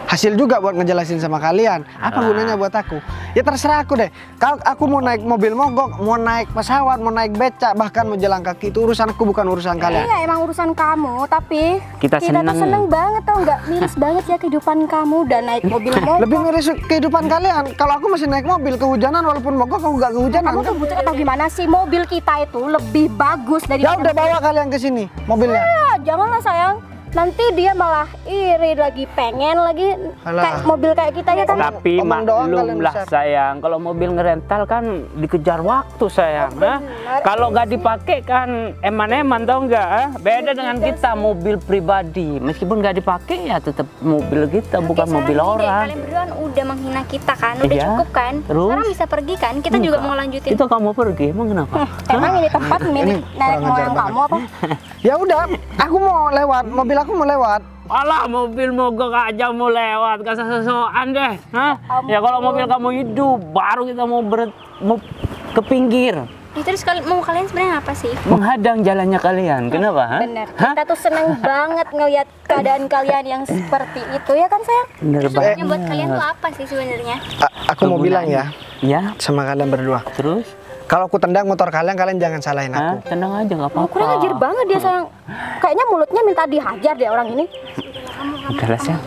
hasil juga buat ngejelasin sama kalian. Apa gunanya buat aku? Ya terserah aku deh. Kalau aku mau naik mobil mogok, mau naik pesawat, mau naik becak, bahkan mau jalan kaki, itu urusan aku bukan urusan kalian. Iya emang urusan kamu, tapi Kita tuh seneng. seneng banget tau nggak? Miris banget ya kehidupan kamu udah naik mobil mogok. Lebih miris kehidupan kalian. Kalau aku masih naik mobil kehujanan walaupun mogok aku gak kehujanan. Kamu tuh butuh atau gimana sih? Mobil kita itu lebih bagus dari Ya udah bawa kalian ke sini mobilnya. janganlah sayang. nanti dia malah iri lagi, pengen lagi Alah. kayak mobil kayak kita ya kan. Tapi Omong doang maklum kalian lah besar. sayang, kalau mobil ngerental kan dikejar waktu sayang. Hah? Kalau nggak dipakai kan eman-eman tau nggak? Beda dengan kita mobil pribadi, meskipun nggak dipakai ya tetap mobil kita, bukan Oke, mobil sekarang gini deh, orang. kalian berdua udah menghina kita kan, udah Iya. cukup kan? Terus? Sekarang bisa pergi kan? Kita juga mau lanjutin. Itu kamu pergi, emang kenapa? Emang ini tempat milik nenek moyang kamu apa? Ya udah, aku mau lewat, mobil aku mau lewat. Alah, mobil mogok aja mau lewat, gak sesuatu deh. Hah? Ya kalau mobil kamu hidup, baru kita mau ke pinggir. Ya, terus mau kalian sebenarnya apa sih? Menghadang jalannya kalian, kenapa? Hah? Bener. Hah? Kita tuh seneng banget ngelihat keadaan kalian yang seperti itu ya kan sayang? Bener Sebenarnya buat banget. kalian tuh apa sih sebenarnya? Aku mau bilang ya Ya, sama kalian berdua. terus? Kalau aku tendang motor kalian, kalian jangan salahin Hah? aku. Tenang aja, gak apa-apa. Kurang ajar banget dia sayang. Kayaknya mulutnya minta dihajar deh orang ini. Udahlah, sayang.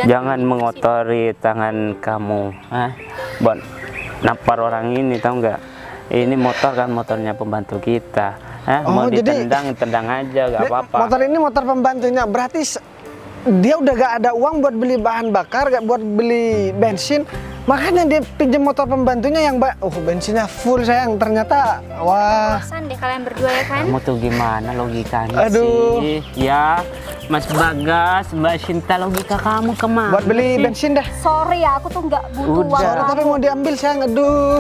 Jangan mengotori tangan kamu. Hah? Buat nampar orang ini, tahu nggak? Ini motor kan motornya pembantu kita. Hah? Oh, Mau jadi- ditendang, tendang aja, gak apa-apa. Motor ini motor pembantunya, berarti dia udah gak ada uang buat beli bahan bakar, gak buat beli bensin. Makanya dia pinjam motor pembantunya yang bensinnya full sayang. Ternyata, wah. Bosan deh kalian berdua ya kan? Kamu tuh gimana logikanya Aduh. sih? Ya, Mas Bagas, Mbak Sinta, logika kamu kemana Buat beli sih? bensin dah. Sorry ya, aku tuh nggak butuh Udah. uang. Sorry tapi mau diambil sayang, aduh.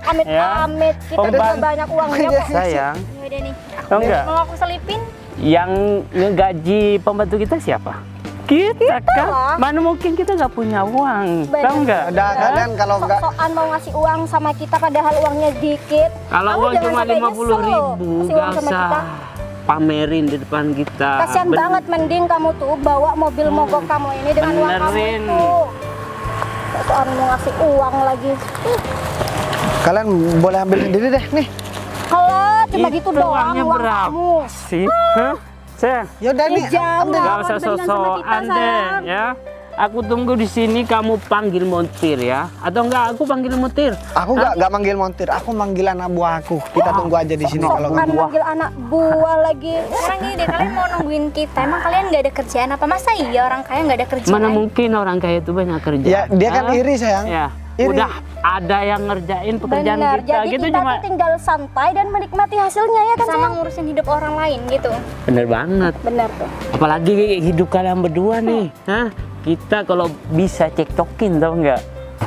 Amit-amit, kita udah Pembantu. banyak uangnya kok. Sayang, Ya udah nih. tahu nggak? Mau aku selipin? Yang ngegaji pembantu kita siapa? Kita kan? lah. Mana mungkin kita nggak punya uang, Bener. tahu nggak? Ada kalian kalau nggak Sok-sokan mau ngasih uang sama kita padahal uangnya dikit. Kalau Kamu uang jangan cuma sampai 50.000, nyesel gak ngasih uang sama usah kita. pamerin di depan kita. Kasian banget, mending kamu tuh bawa mobil mogok kamu ini dengan uang kamu Benerin. itu. Soal mau ngasih uang lagi. kalian boleh ambil sendiri deh nih. Kalau cuma Itu gitu doang uangnya uang berapa kamu. sih? Hah? Sayang, Ya udah nih, Jangan. ambil. gak usah berikan sama kita, sosokan deh, sayang. ya. Aku tunggu di sini, kamu panggil montir ya, atau enggak aku panggil montir? Aku nggak manggil montir, aku manggil anak buah aku. Kita tunggu aja di sini kalau Sokan kamu. manggil anak buah lagi. Sekarang gini deh, kalian mau nungguin kita. Emang kalian nggak ada kerjaan apa? Masa iya orang kaya nggak ada kerjaan? Mana mungkin orang kaya itu banyak kerja? Ya, dia kan Hah? iri sayang. Ya, Iri. udah ada yang ngerjain pekerjaan Benar, kita. jadi Gitu kita cuma tuh tinggal santai dan menikmati hasilnya ya kan Sama sayang? ngurusin hidup orang lain gitu. bener banget. Benar tuh. Apalagi hidup kalian berdua nih, hah? Kita kalau bisa cekcokin, tau nggak?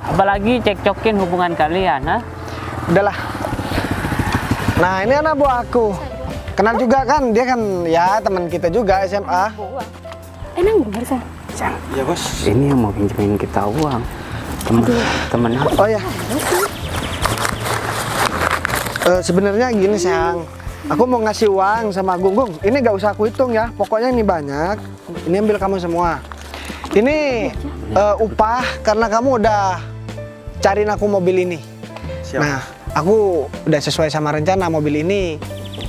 Apalagi cekcokin hubungan kalian, hah? Udahlah. Nah ini anak buah aku. Kenal juga kan, dia kan ya teman kita juga SMA. Emang benar sayang? Ya bos. Ini yang mau pinjemin kita uang. Temen aku. Oh ya. Sebenarnya gini sayang. Aku mau ngasih uang sama Gunggung. Ini gak usah aku hitung ya. Pokoknya ini banyak. Ini ambil kamu semua. Ini upah karena kamu udah cariin aku mobil ini. Nah, aku udah sesuai sama rencana mobil ini.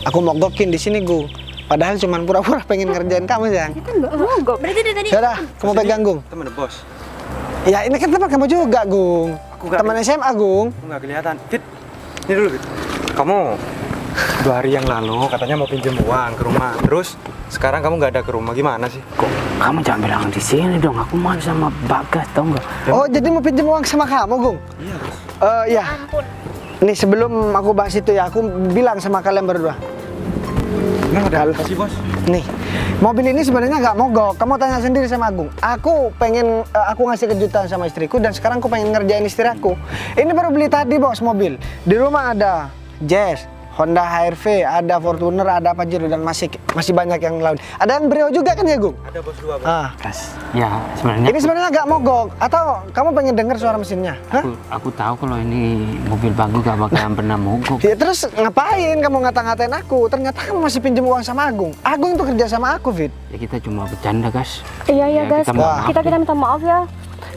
Aku mogokin di sini, Gung. Padahal cuma pura-pura pengen ngerjain kamu, sayang. Kita nggak mogok. Berarti dari tadi Yaudah, kamu pegang, Gung. Temen bos, Ya, ini kan teman kamu juga, Gung. Aku nggak- Teman SMA, Gung. aku nggak kelihatan. Fit, ini dulu Fit. Kamu 2 hari yang lalu katanya mau pinjam uang ke rumah. Terus sekarang kamu nggak ada ke rumah, gimana sih? Kok kamu jangan bilang di sini dong. Aku mau sama Bagas, tau nggak? Oh, jadi mau pinjam uang sama kamu, Gung? Iya bos. Ya. ampun. Nih, sebelum aku bahas itu ya, aku bilang sama kalian berdua. Emang ada apa sih bos? Nih, mobil ini sebenarnya nggak mogok. Kamu tanya sendiri sama Agung. Aku pengen, aku ngasih kejutan sama istriku dan sekarang aku pengen ngerjain istri aku. Ini baru beli tadi bos mobil. Di rumah ada Jazz, Honda HR-V, ada Fortuner, ada Pajero dan masih banyak yang lain. Ada yang Brio juga kan ya Gung? Ada bos 2 bos. Ah, Gas. Ya, sebenarnya ini sebenarnya nggak mogok. Atau kamu pengen dengar suara mesinnya? Hah? aku tahu kalau ini mobil bagus gak bakalan pernah mogok. Ya, terus ngapain kamu ngata-ngatain aku? Ternyata kamu masih pinjam uang sama Agung. Agung tuh kerja sama aku, Fit. Ya kita cuma bercanda, Gas. Iya Ya, guys, kita maaf. kita minta maaf ya.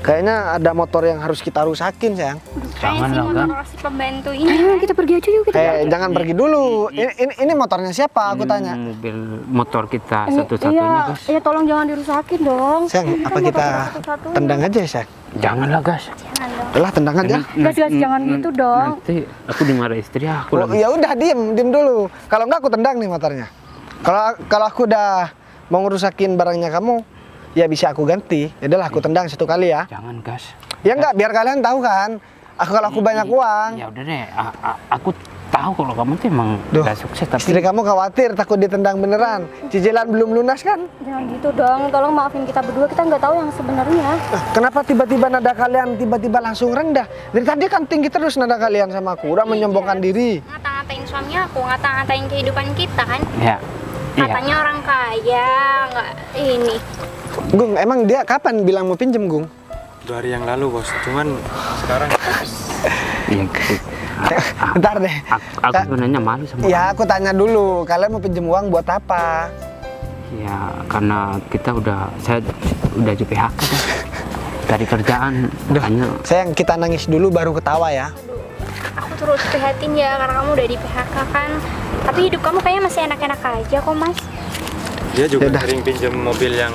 Kayaknya ada motor yang harus kita rusakin, sayang. Jangan Kayaknya sih lah, mau kan. naruh si pembantu ini. Kita pergi aja yuk. Jangan pergi dulu. Ini motornya siapa? Aku tanya. Mobil motor kita satu-satunya, Iya, Gas. iya tolong jangan dirusakin dong. Sayang, apa Kan kita motor satu-satunya. tendang aja ya, sayang? Janganlah, Gas. Jangan dong. Udah, tendang aja. Gas, jangan gitu dong. Nanti aku dimarahi istri aku Oh, lagi. ya udah, diem dulu. Kalau enggak aku tendang nih motornya. Kalau aku udah mau ngerusakin barangnya kamu, ya bisa aku ganti. Ya udahlah, aku tendang satu kali ya. Jangan gas. Ya enggak, biar kalian tahu kan. Kalau aku banyak uang. Ya udah deh, aku tahu kalau kamu tuh emang udah sukses, tapi Istri kamu khawatir takut ditendang beneran. Cicilan belum lunas kan? Jangan gitu dong, tolong maafin kita berdua, kita nggak tahu yang sebenarnya. Kenapa tiba-tiba nada kalian tiba-tiba langsung rendah? Dari tadi kan tinggi terus nada kalian sama aku, udah menyombongkan diri. Ngata-ngatain suami aku, ngata-ngatain kehidupan kita kan. ya. Katanya orang kaya, nggak ini. Gung, emang dia kapan bilang mau pinjem, Gung? 2 hari yang lalu bos, cuman sekarang Iya. Bentar deh. Aku sebenarnya malu sama Ya, aku tanya dulu, kalian mau pinjem uang buat apa? ya, karena saya udah di PHK kan. Dari kerjaan, makanya Sayang, kita nangis dulu baru ketawa ya. Aku turut prihatin ya karena kamu udah di PHK kan. Tapi hidup kamu kayaknya masih enak-enak aja kok mas. dia juga Yaudah. sering pinjam mobil yang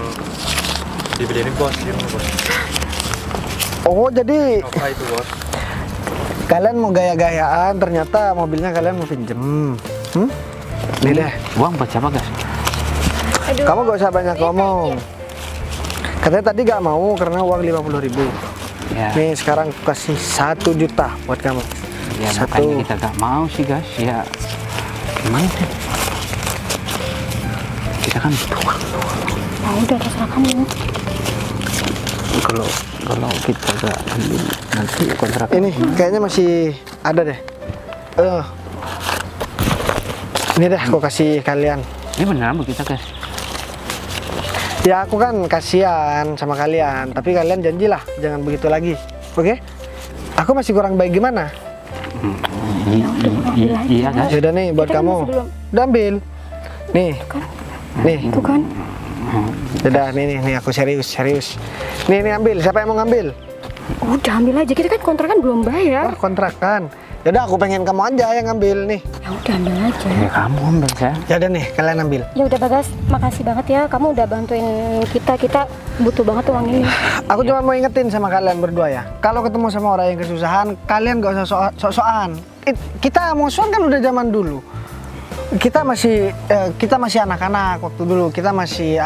dibeliin bos di rumah bos. Oh, jadi Nova itu bos. kalian mau gaya-gayaan, ternyata mobilnya kalian mau pinjem. Nih deh, uang buat siapa gas? Aduh, kamu gak usah banyak ngomong. Katanya tadi gak mau karena uang 50.000. Ya, Nih sekarang aku kasih 1 juta buat kamu. ya Satu. makanya kita gak mau sih gas. Ya gimana sih? Kita kan butuh uang. Nah, udah terserah kamu. Kalau kita gak ambil nanti kontrak Ini kayaknya masih ada deh. Ini deh aku kasih kalian. ini beneran bu kita gas. Ya aku kan kasihan sama kalian, tapi kalian janjilah jangan begitu lagi. Oke? Aku masih kurang baik gimana? Iya gas. Yaudah nih buat Kita kan kamu. masih belum. Udah ambil. Nih. Nih. Tuh kan. Udah nih aku serius. Nih ambil. Siapa yang mau ngambil? Udah ambil aja, kita kan kontrakan belum bayar. Oh, kontrakan. Yaudah aku pengen kamu aja yang ngambil nih. Ya udah ambil aja. Ya kamu ambil saya. Yaudah nih kalian ambil. Ya udah Bagas, makasih banget ya, kamu udah bantuin kita butuh banget uang ini. Aku cuma mau ingetin sama kalian berdua ya. Kalau ketemu sama orang yang kesusahan, kalian gak usah sok-sokan. Kita musuhan kan udah zaman dulu. Kita masih anak-anak waktu dulu. Kita masih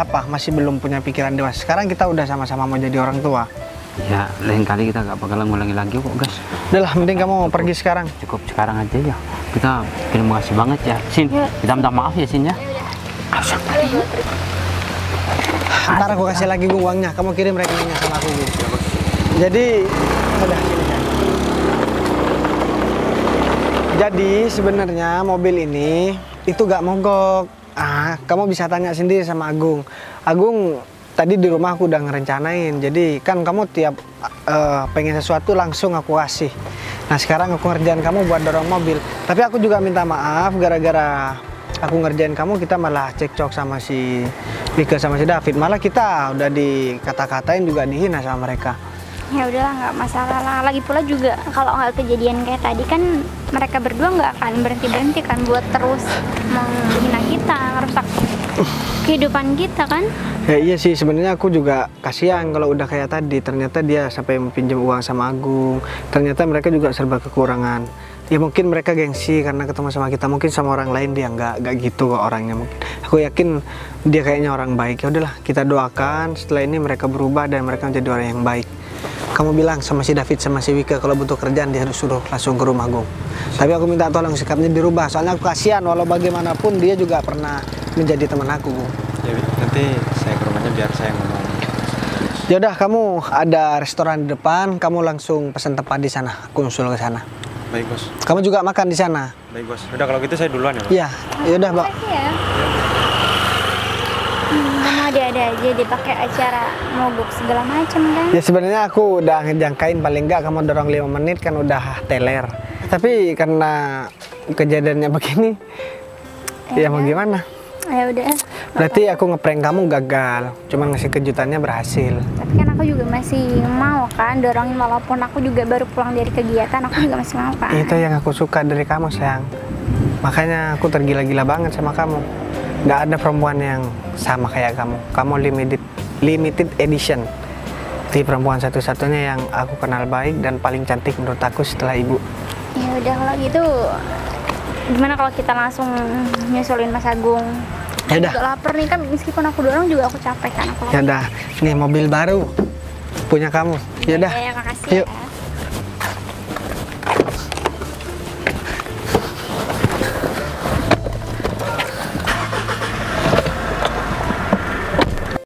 belum punya pikiran dewasa. Sekarang kita udah sama-sama mau jadi orang tua. Ya lain kali kita gak bakalan ngulangi lagi kok gas. Udah lah, mending kamu pergi sekarang. Cukup sekarang aja ya. Kita terima kasih banget ya Sin. Kita minta maaf ya Sin ya. Ntar aku kasih lagi Gung uangnya. Kamu kirim rekeningnya sama aku Gung. Jadi udah sini ya. Jadi sebenarnya mobil ini itu gak mogok. Kamu bisa tanya sendiri sama Agung. Agung tadi di rumah aku udah ngerencanain. Jadi kan kamu tiap pengen sesuatu langsung aku kasih. Nah sekarang aku ngerjain kamu buat dorong mobil. Tapi aku juga minta maaf gara-gara aku ngerjain kamu kita malah cekcok sama si Vika sama si David. Malah kita udah dikata-katain juga dihina sama mereka. ya udahlah nggak masalah lah. Lagi pula juga kalau nggak kejadian kayak tadi kan mereka berdua nggak akan berhenti kan buat terus menghina kita, ngerusak kehidupan kita kan. Ya iya sih, sebenarnya aku juga kasihan kalau udah kayak tadi. Ternyata dia sampai pinjam uang sama Agung. Ternyata mereka juga serba kekurangan. Ya mungkin mereka gengsi karena ketemu sama kita. Mungkin sama orang lain dia nggak gitu kok orangnya. Mungkin aku yakin dia kayaknya orang baik. Ya udahlah, kita doakan setelah ini mereka berubah dan mereka menjadi orang yang baik. Kamu bilang sama si David sama si Wika kalau butuh kerjaan dia harus suruh langsung ke rumah Agung. Tapi aku minta tolong sikapnya dirubah. Soalnya aku kasihan walau bagaimanapun dia juga pernah menjadi teman aku, Gung. Ya nanti saya ke rumahnya biar saya ngomong. Yaudah, kamu ada restoran di depan, kamu langsung pesan tempat di sana. Aku nyusul ke sana. Baik bos. Kamu juga makan di sana. Baik bos. Udah kalau gitu saya duluan ya. Bos? Iya, yaudah, Bang. Makasih ya. Kamu ada-ada aja dipakai acara mogok segala macam kan. Ya sebenarnya aku udah ngejangkain paling enggak kamu dorong 5 menit kan udah teler. Tapi karena kejadiannya begini, ya mau gimana? Ya udah. Berarti aku ngeprank kamu gagal, cuma ngasih kejutannya berhasil. Tapi kan aku juga masih mau kan dorongin walaupun aku juga baru pulang dari kegiatan, aku juga masih mau kan. Itu yang aku suka dari kamu, sayang. Makanya aku tergila-gila banget sama kamu. Nggak ada perempuan yang sama kayak kamu. Kamu limited edition. Di perempuan satu-satunya yang aku kenal baik dan paling cantik menurut aku setelah ibu. Ya udah kalau gitu, gimana kalau kita langsung nyusulin Mas Agung Ya udah. Gak lapar nih kan, meskipun aku dorong juga aku capek kan aku lapar. Ya udah, nih mobil baru punya kamu. Ya udah. Ya, makasih Yuk. ya.